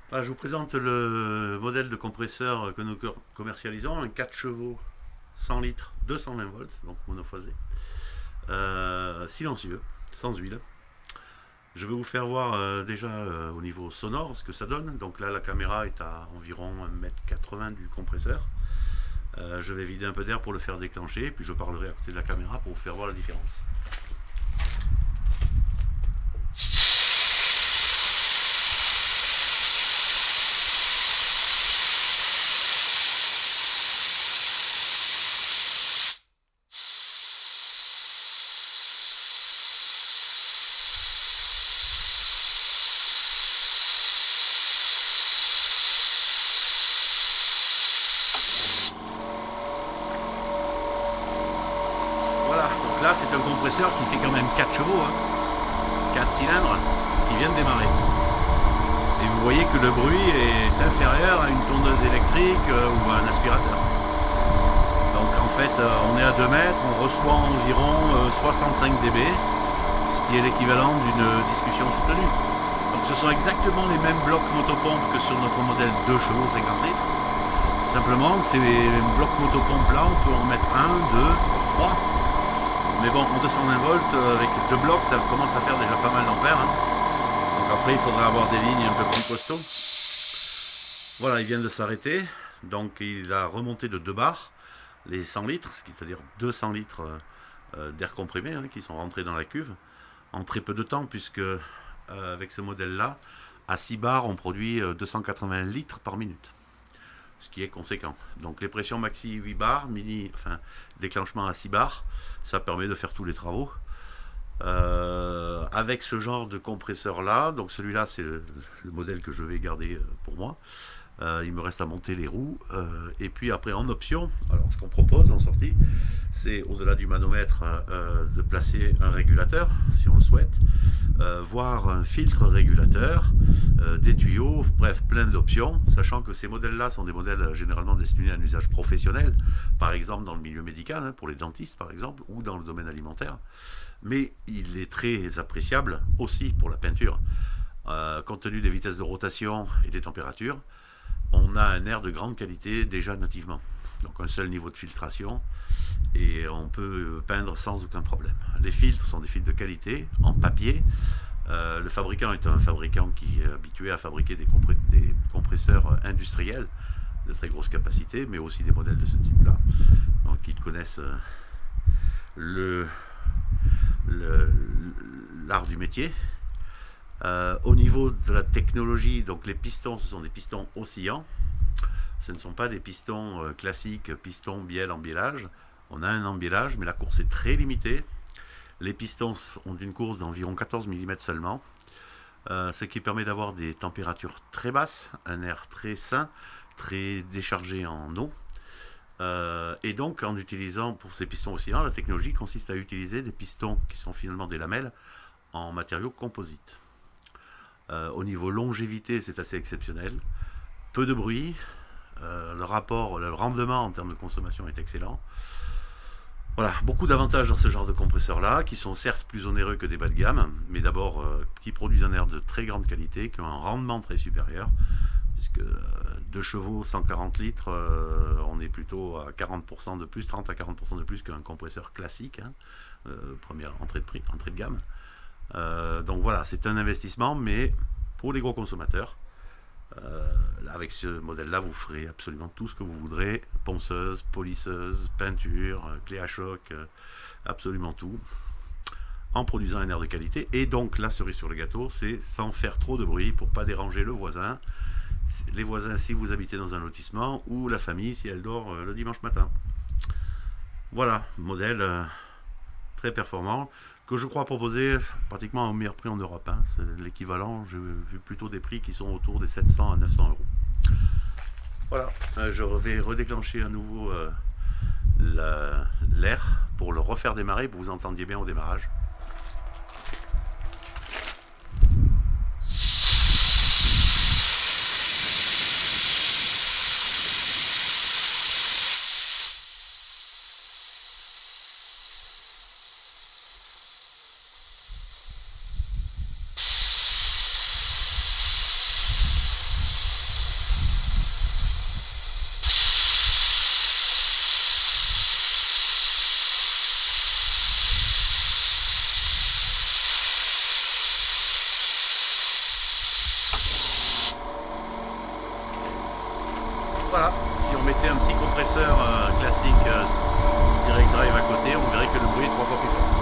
Voilà, je vous présente le modèle de compresseur que nous commercialisons, un 4 chevaux 100 litres 220 volts, donc monophasé, silencieux, sans huile. Je vais vous faire voir déjà au niveau sonore ce que ça donne. Donc là la caméra est à environ 1,80 m du compresseur. Je vais vider un peu d'air pour le faire déclencher, puis je parlerai à côté de la caméra pour vous faire voir la différence. Voilà, donc là c'est un compresseur qui fait quand même 4 chevaux, hein, 4 cylindres qui viennent de démarrer. Et vous voyez que le bruit est inférieur à une tondeuse électrique ou à un aspirateur. Donc en fait on est à 2 mètres, on reçoit environ 65 dB, ce qui est l'équivalent d'une discussion soutenue. Donc ce sont exactement les mêmes blocs motopompes que sur notre modèle 2 chevaux 50 litres. Simplement ces blocs motopompes là on peut en mettre un, deux, trois. Mais bon, en 220 volts, avec deux blocs, ça commence à faire déjà pas mal d'ampères, hein. Donc après, il faudrait avoir des lignes un peu plus costauds. Voilà, il vient de s'arrêter. Donc il a remonté de 2 bars, les 100 litres, ce qui veut dire 200 litres d'air comprimé, hein, qui sont rentrés dans la cuve en très peu de temps, puisque avec ce modèle-là, à 6 bars, on produit 280 litres par minute, ce qui est conséquent. Donc les pressions maxi 8 bars, déclenchement à 6 bars, ça permet de faire tous les travaux. Avec ce genre de compresseur là, donc celui-là c'est le modèle que je vais garder pour moi. Il me reste à monter les roues. Et puis après en option, alors ce qu'on propose en sortie, c'est au-delà du manomètre de placer un régulateur si on le souhaite, voire un filtre régulateur, des tuyaux, bref plein d'options, sachant que ces modèles-là sont des modèles généralement destinés à un usage professionnel, par exemple dans le milieu médical, hein, pour les dentistes par exemple, ou dans le domaine alimentaire. Mais il est très appréciable aussi pour la peinture. Compte tenu des vitesses de rotation et des températures, on a un air de grande qualité déjà nativement. Donc un seul niveau de filtration et on peut peindre sans aucun problème. Les filtres sont des filtres de qualité en papier. Le fabricant est un fabricant qui est habitué à fabriquer des compresseurs industriels de très grosse capacité, mais aussi des modèles de ce type-là. Donc ils connaissent le, l'art du métier. Au niveau de la technologie, donc les pistons, ce sont des pistons oscillants. Ce ne sont pas des pistons classiques, pistons bielle en biellage. On a un embiellage, mais la course est très limitée. Les pistons ont une course d'environ 14 mm seulement, ce qui permet d'avoir des températures très basses, un air très sain, très déchargé en eau. Et donc, en utilisant pour ces pistons oscillants, la technologie consiste à utiliser des pistons qui sont finalement des lamelles en matériaux composites. Au niveau longévité, c'est assez exceptionnel. Peu de bruit, le rendement en termes de consommation est excellent. Voilà, beaucoup d'avantages dans ce genre de compresseurs-là, qui sont certes plus onéreux que des bas de gamme, mais d'abord qui produisent un air de très grande qualité, qui ont un rendement très supérieur, puisque 2 chevaux, 140 litres, on est plutôt à 40% de plus, 30 à 40% de plus qu'un compresseur classique, hein, première entrée de gamme. Donc voilà, c'est un investissement, mais pour les gros consommateurs, avec ce modèle-là, vous ferez absolument tout ce que vous voudrez. Ponceuse, polisseuse, peinture, clé à choc, absolument tout. En produisant un air de qualité. Et donc, la cerise sur le gâteau, c'est sans faire trop de bruit pour ne pas déranger le voisin. Les voisins si vous habitez dans un lotissement, ou la famille si elle dort le dimanche matin. Voilà, modèle très performant, que je crois proposer pratiquement au meilleur prix en Europe, hein. C'est l'équivalent, j'ai vu plutôt des prix qui sont autour des 700 à 900 euros. Voilà, je vais redéclencher à nouveau l'air pour le refaire démarrer, pour que vous entendiez bien au démarrage. Voilà, si on mettait un petit compresseur classique direct drive à côté, on verrait que le bruit est 3 fois plus fort.